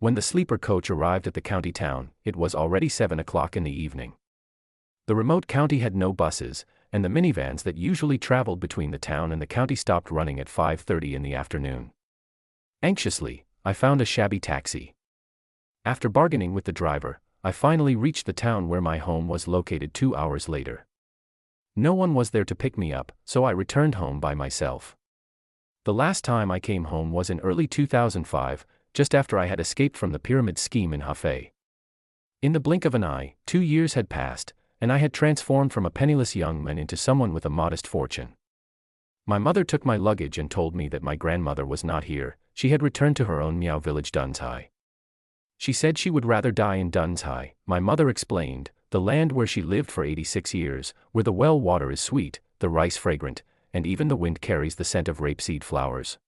When the sleeper coach arrived at the county town, it was already 7 o'clock in the evening. The remote county had no buses, and the minivans that usually traveled between the town and the county stopped running at 5:30 in the afternoon. Anxiously, I found a shabby taxi. After bargaining with the driver, I finally reached the town where my home was located 2 hours later. No one was there to pick me up, so I returned home by myself. The last time I came home was in early 2005, just after I had escaped from the pyramid scheme in Hefei. In the blink of an eye, 2 years had passed, and I had transformed from a penniless young man into someone with a modest fortune. My mother took my luggage and told me that my grandmother was not here. She had returned to her own Miao village Dunzhai. She said she would rather die in Dunzhai, my mother explained, the land where she lived for 86 years, where the well water is sweet, the rice fragrant, and even the wind carries the scent of rapeseed flowers.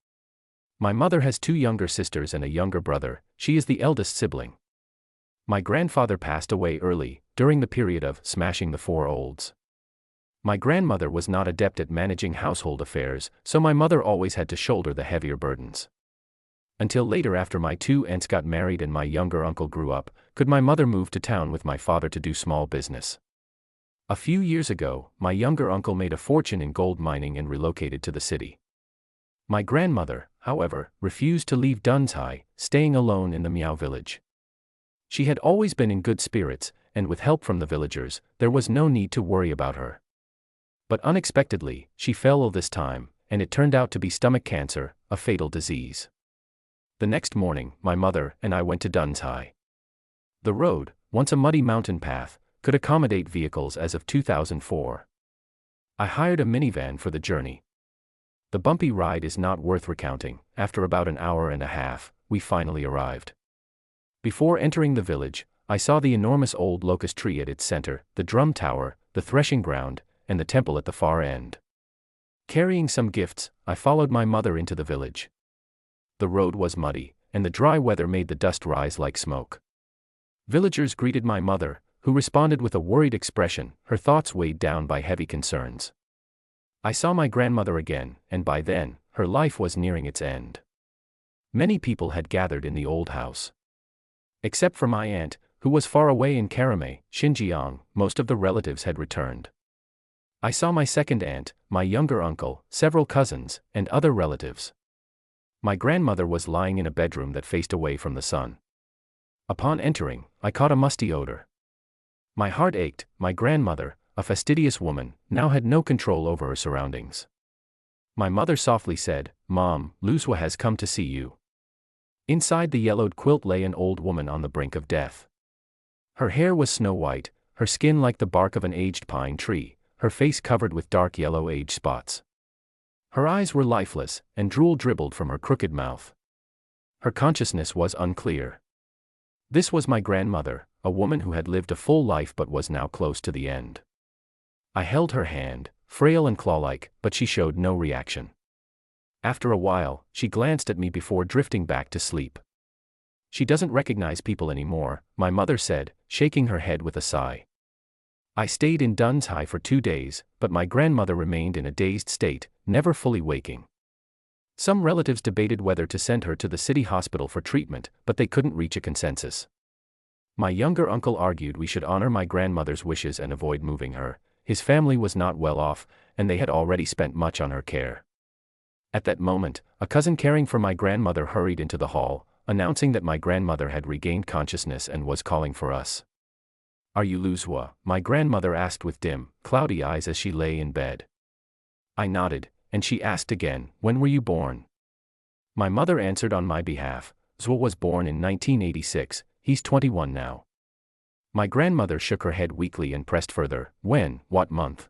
My mother has 2 younger sisters and a younger brother. She is the eldest sibling. My grandfather passed away early, during the period of smashing the 4 olds. My grandmother was not adept at managing household affairs, so my mother always had to shoulder the heavier burdens. Until later, after my 2 aunts got married and my younger uncle grew up, could my mother move to town with my father to do small business. A few years ago, my younger uncle made a fortune in gold mining and relocated to the city. My grandmother, however, refused to leave Dunzhai, staying alone in the Miao village. She had always been in good spirits, and with help from the villagers, there was no need to worry about her. But unexpectedly, she fell ill this time, and it turned out to be stomach cancer, a fatal disease. The next morning, my mother and I went to Dunzhai. The road, once a muddy mountain path, could accommodate vehicles as of 2004. I hired a minivan for the journey. The bumpy ride is not worth recounting. After about an hour and a half, we finally arrived. Before entering the village, I saw the enormous old locust tree at its center, the drum tower, the threshing ground, and the temple at the far end. Carrying some gifts, I followed my mother into the village. The road was muddy, and the dry weather made the dust rise like smoke. Villagers greeted my mother, who responded with a worried expression, her thoughts weighed down by heavy concerns. I saw my grandmother again, and by then, her life was nearing its end. Many people had gathered in the old house. Except for my aunt, who was far away in Karamay, Xinjiang, most of the relatives had returned. I saw my second aunt, my younger uncle, several cousins, and other relatives. My grandmother was lying in a bedroom that faced away from the sun. Upon entering, I caught a musty odor. My heart ached. My grandmother, a fastidious woman, now had no control over her surroundings. My mother softly said, "Mom, Luzwa has come to see you." Inside the yellowed quilt lay an old woman on the brink of death. Her hair was snow white, her skin like the bark of an aged pine tree, her face covered with dark yellow age spots. Her eyes were lifeless, and drool dribbled from her crooked mouth. Her consciousness was unclear. This was my grandmother, a woman who had lived a full life but was now close to the end. I held her hand, frail and claw-like, but she showed no reaction. After a while, she glanced at me before drifting back to sleep. "She doesn't recognize people anymore," my mother said, shaking her head with a sigh. I stayed in Dunzhai for 2 days, but my grandmother remained in a dazed state, never fully waking. Some relatives debated whether to send her to the city hospital for treatment, but they couldn't reach a consensus. My younger uncle argued we should honor my grandmother's wishes and avoid moving her. His family was not well off, and they had already spent much on her care. At that moment, a cousin caring for my grandmother hurried into the hall, announcing that my grandmother had regained consciousness and was calling for us. "Are you Luzwa?" my grandmother asked with dim, cloudy eyes as she lay in bed. I nodded, and she asked again, "When were you born?" My mother answered on my behalf, "Zwa was born in 1986, he's 21 now." My grandmother shook her head weakly and pressed further, "When, what month?"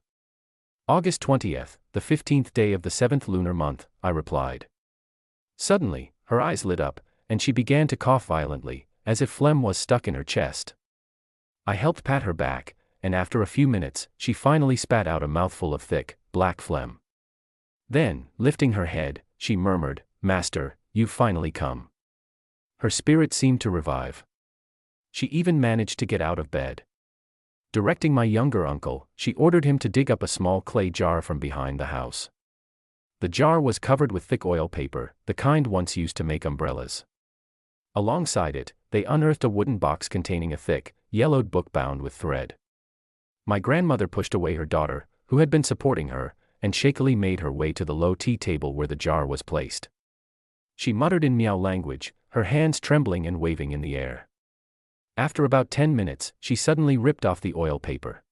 "August 20th, the 15th day of the 7th lunar month," I replied. Suddenly, her eyes lit up, and she began to cough violently, as if phlegm was stuck in her chest. I helped pat her back, and after a few minutes, she finally spat out a mouthful of thick, black phlegm. Then, lifting her head, she murmured, "Master, you've finally come." Her spirit seemed to revive. She even managed to get out of bed. Directing my younger uncle, she ordered him to dig up a small clay jar from behind the house. The jar was covered with thick oil paper, the kind once used to make umbrellas. Alongside it, they unearthed a wooden box containing a thick, yellowed book bound with thread. My grandmother pushed away her daughter, who had been supporting her, and shakily made her way to the low tea table where the jar was placed. She muttered in Miao language, her hands trembling and waving in the air. After about 10 minutes, she suddenly ripped off the oil paper.